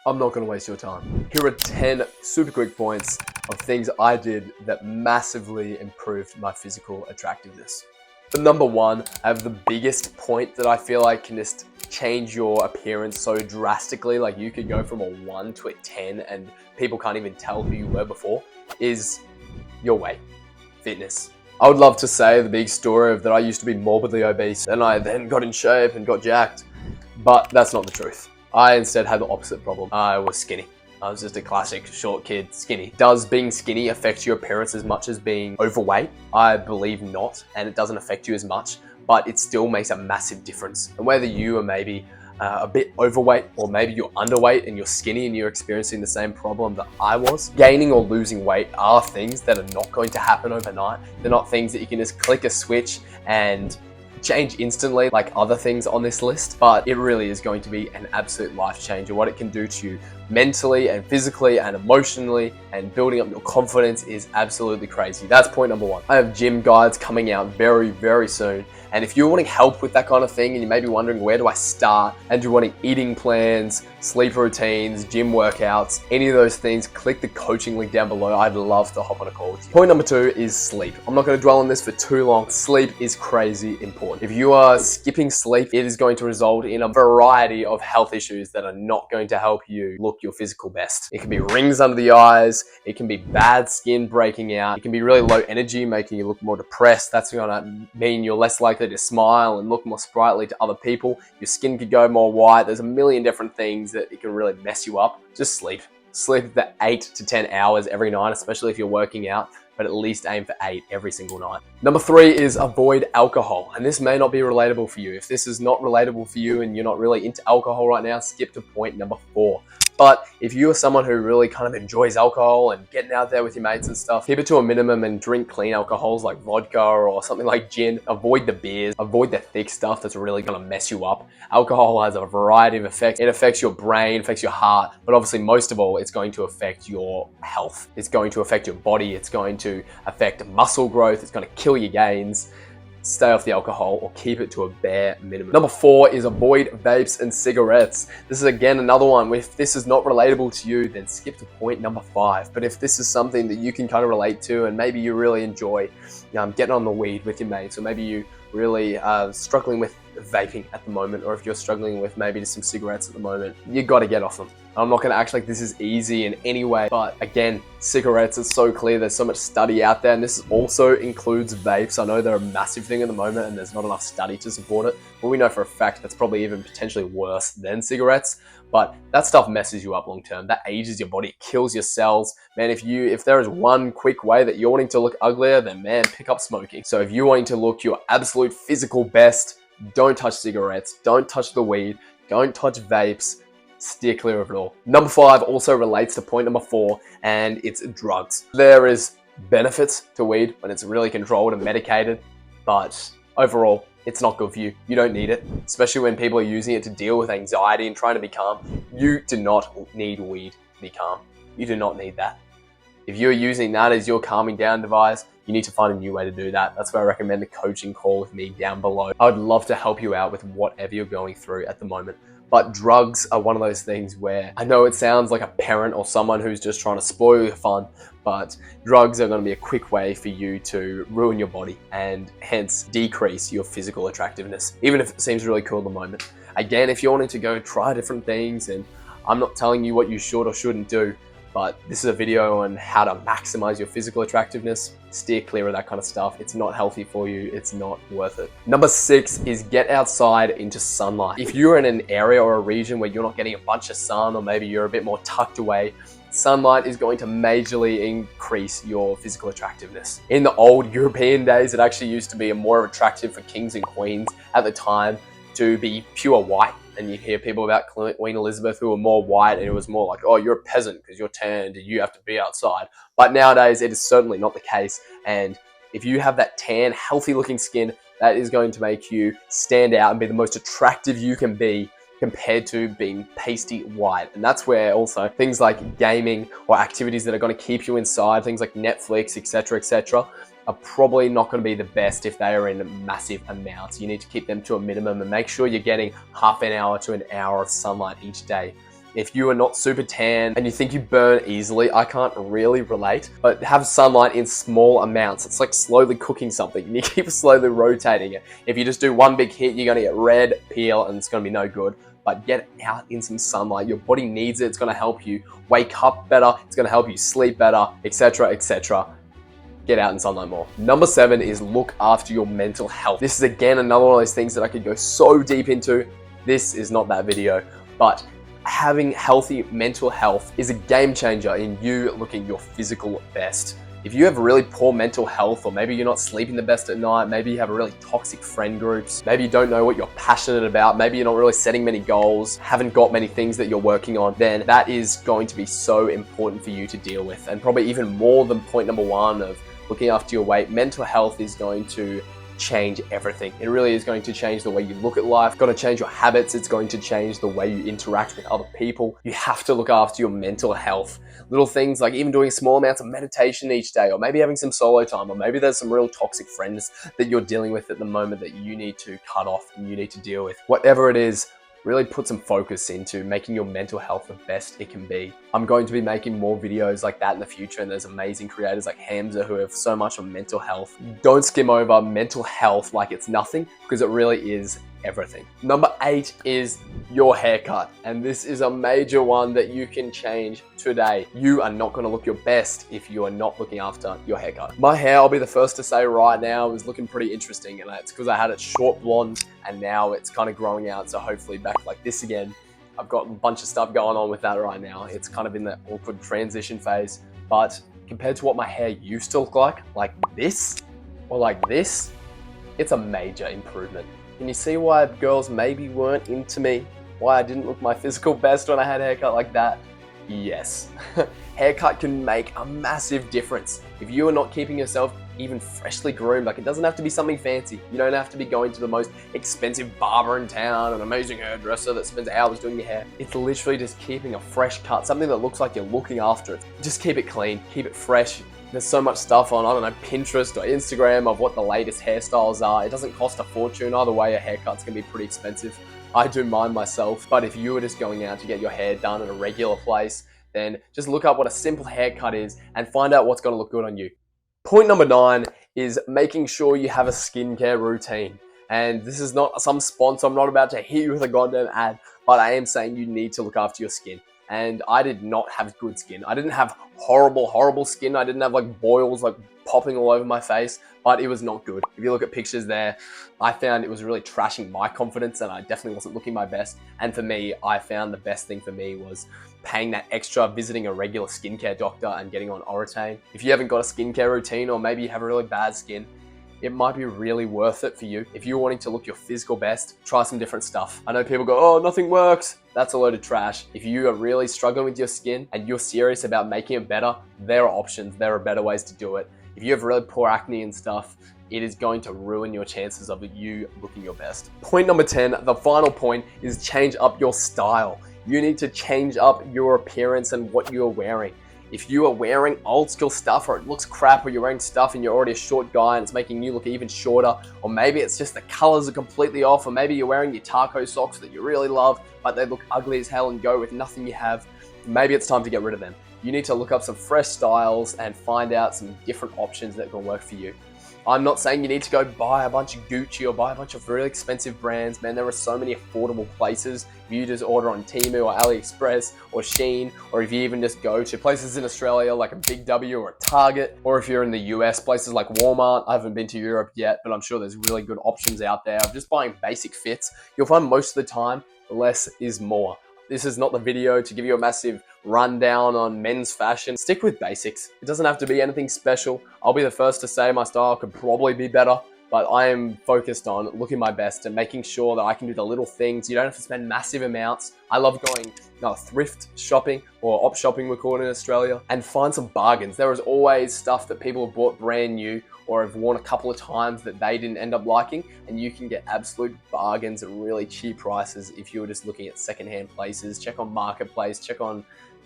I'm not going to waste your time. Here are 10 super quick points of things I did that massively improved my physical attractiveness. For number one, I have the biggest point that I feel like can just change your appearance so drastically. Like you could go from a 1 to a 10 and people can't even tell who you were before, is your weight, fitness. I would love to say the big story of that I used to be morbidly obese and I then got in shape and got jacked, but that's not the truth. I instead had the opposite problem. I was skinny. I was just a classic short kid, skinny. Does being skinny affect your appearance as much as being overweight? I believe not, and it doesn't affect you as much, but it still makes a massive difference. And whether you are maybe a bit overweight or maybe you're underweight and you're skinny and you're experiencing the same problem that I was, gaining or losing weight are things that are not going to happen overnight. They're not things that you can just click a switch and change instantly like other things on this list, but it really is going to be an absolute life changer. What it can do to you mentally and physically and emotionally and building up your confidence is absolutely crazy. That's point number one. I have gym guides coming out very, very soon. And if you're wanting help with that kind of thing and you may be wondering where do I start and you're wanting eating plans, sleep routines, gym workouts, any of those things, click the coaching link down below. I'd love to hop on a call with you. Point number two is sleep. I'm not going to dwell on this for too long. Sleep is crazy important. If you are skipping sleep, it is going to result in a variety of health issues that are not going to help you look your physical best. It can be rings under the eyes. It can be bad skin breaking out. It can be really low energy, making you look more depressed. That's going to mean you're less likely to smile and look more sprightly to other people. Your skin could go more white. There's a million different things that it can really mess you up. Just sleep. Sleep the 8 to 10 hours every night, especially if you're working out, but at least aim for 8 every single night. Number 3 is avoid alcohol. And this may not be relatable for you. If this is not relatable for you and you're not really into alcohol right now, skip to point number 4. But if you are someone who really kind of enjoys alcohol and getting out there with your mates and stuff, keep it to a minimum and drink clean alcohols like vodka or something like gin. Avoid the beers, avoid the thick stuff that's really gonna mess you up. Alcohol has a variety of effects. It affects your brain, affects your heart, but obviously most of all, it's going to affect your health. It's going to affect your body. It's going to affect muscle growth. It's going to kill your gains. Stay off the alcohol or keep it to a bare minimum. Number 4 is avoid vapes and cigarettes. This is again another one. If this is not relatable to you, then skip to point number 5. But if this is something that you can kind of relate to and maybe you really enjoy getting on the weed with your mates, or maybe you really are struggling with vaping at the moment, or if you're struggling with maybe just some cigarettes at the moment, you got to get off them. I'm not going to act like this is easy in any way, but again, cigarettes is so clear. There's so much study out there, and this also includes vapes. I know they're a massive thing at the moment, and there's not enough study to support it, but we know for a fact that's probably even potentially worse than cigarettes. But that stuff messes you up long term. That ages your body, it kills your cells. Man, if there is one quick way that you're wanting to look uglier, then man, pick up smoking. So if you're wanting to look your absolute physical best, don't touch cigarettes, don't touch the weed, don't touch vapes. Steer clear of it all. Number 5 also relates to point number 4, and it's drugs. There is benefits to weed when it's really controlled and medicated, but overall, it's not good for you. You don't need it, especially when people are using it to deal with anxiety and trying to be calm. You do not need weed to be calm. You do not need that. If you're using that as your calming down device, you need to find a new way to do that. That's why I recommend the coaching call with me down below. I would love to help you out with whatever you're going through at the moment. But drugs are one of those things where I know it sounds like a parent or someone who's just trying to spoil your fun, but drugs are going to be a quick way for you to ruin your body and hence decrease your physical attractiveness, even if it seems really cool at the moment. Again, if you're wanting to go try different things, and I'm not telling you what you should or shouldn't do, but this is a video on how to maximize your physical attractiveness. Steer clear of that kind of stuff. It's not healthy for you. It's not worth it. Number 6 is get outside into sunlight. If you're in an area or a region where you're not getting a bunch of sun, or maybe you're a bit more tucked away, sunlight is going to majorly increase your physical attractiveness. In the old European days, it actually used to be more attractive for kings and queens at the time to be pure white. And you hear people about Queen Elizabeth who were more white, and it was more like, oh, you're a peasant because you're tanned and you have to be outside. But nowadays, it is certainly not the case. And if you have that tan, healthy looking skin, that is going to make you stand out and be the most attractive you can be compared to being pasty white. And that's where also things like gaming or activities that are going to keep you inside, things like Netflix, etc., are probably not going to be the best if they are in massive amounts. You need to keep them to a minimum and make sure you're getting half an hour to an hour of sunlight each day. If you are not super tan and you think you burn easily, I can't really relate, but have sunlight in small amounts. It's like slowly cooking something. You keep slowly rotating it. If you just do one big hit, you're gonna get red, peel, and it's gonna be no good. But get out in some sunlight. Your body needs it. It's gonna help you wake up better. It's gonna help you sleep better, etc., etc. Get out in sunlight more. Number 7 is look after your mental health. This is again another one of those things that I could go so deep into. This is not that video, but having healthy mental health is a game changer in you looking your physical best. If you have really poor mental health, or maybe you're not sleeping the best at night, maybe you have really toxic friend groups, maybe you don't know what you're passionate about, maybe you're not really setting many goals, haven't got many things that you're working on, then that is going to be so important for you to deal with. And probably even more than point number 1 of looking after your weight, mental health is going to change everything. It really is going to change the way you look at life, going to change your habits, it's going to change the way you interact with other people. You have to look after your mental health. Little things like even doing small amounts of meditation each day, or maybe having some solo time, or maybe there's some real toxic friends that you're dealing with at the moment that you need to cut off and you need to deal with. Whatever it is, really put some focus into making your mental health the best it can be. I'm going to be making more videos like that in the future, and there's amazing creators like Hamza who have so much on mental health. Don't skim over mental health like it's nothing, because it really is everything. Number 8 is your haircut, and this is a major one that you can change today. You are not going to look your best if you are not looking after your haircut. My hair, I'll be the first to say right now, is looking pretty interesting, and it's because I had it short blonde and now it's kind of growing out, so hopefully back like this again. I've got a bunch of stuff going on with that right now. It's kind of in that awkward transition phase, but compared to what my hair used to look like this or like this, it's a major improvement. Can you see why girls maybe weren't into me? Why I didn't look my physical best when I had a haircut like that? Yes. Haircut can make a massive difference. If you are not keeping yourself even freshly groomed, like it doesn't have to be something fancy. You don't have to be going to the most expensive barber in town, an amazing hairdresser that spends hours doing your hair. It's literally just keeping a fresh cut, something that looks like you're looking after it. Just keep it clean, keep it fresh. There's so much stuff on, I don't know, Pinterest or Instagram of what the latest hairstyles are. It doesn't cost a fortune. Either way, a haircut's gonna be pretty expensive. I do mine myself, but if you were just going out to get your hair done at a regular place, then just look up what a simple haircut is and find out what's gonna look good on you. Point number 9 is making sure you have a skincare routine. And this is not some sponsor, I'm not about to hit you with a goddamn ad, but I am saying you need to look after your skin. And I did not have good skin. I didn't have horrible skin. I didn't have like boils like popping all over my face, but it was not good. If you look at pictures there, I found it was really trashing my confidence and I definitely wasn't looking my best. And for me, I found the best thing for me was paying that extra, visiting a regular skincare doctor and getting on Oratane. If you haven't got a skincare routine, or maybe you have a really bad skin, it might be really worth it for you. If you're wanting to look your physical best, try some different stuff. I know people go, oh, nothing works. That's a load of trash. If you are really struggling with your skin and you're serious about making it better, there are options. There are better ways to do it. If you have really poor acne and stuff, it is going to ruin your chances of you looking your best. Point number 10, the final point, is change up your style. You need to change up your appearance and what you're wearing. If you are wearing old school stuff, or it looks crap, or you're wearing stuff and you're already a short guy and it's making you look even shorter, or maybe it's just the colors are completely off, or maybe you're wearing your taco socks that you really love, but they look ugly as hell and go with nothing you have, maybe it's time to get rid of them. You need to look up some fresh styles and find out some different options that can work for you. I'm not saying you need to go buy a bunch of Gucci or buy a bunch of really expensive brands, man. There are so many affordable places. If you just order on Temu or AliExpress or Shein, or if you even just go to places in Australia like a Big W or a Target, or if you're in the US, places like Walmart. I haven't been to Europe yet, but I'm sure there's really good options out there of just buying basic fits. You'll find most of the time, less is more. This is not the video to give you a massive rundown on men's fashion. Stick with basics. It doesn't have to be anything special. I'll be the first to say my style could probably be better, but I am focused on looking my best and making sure that I can do the little things. You don't have to spend massive amounts. I love going thrift shopping, or op shopping we call it in Australia, and find some bargains. There is always stuff that people have bought brand new or have worn a couple of times that they didn't end up liking, and you can get absolute bargains at really cheap prices if you were just looking at secondhand places. Check on Marketplace, check on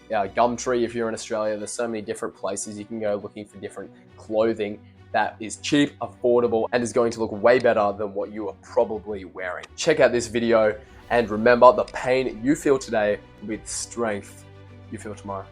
Gumtree if you're in Australia. There's so many different places you can go looking for different clothing that is cheap, affordable, and is going to look way better than what you are probably wearing. Check out this video And remember, the pain you feel today will be the strength you feel tomorrow.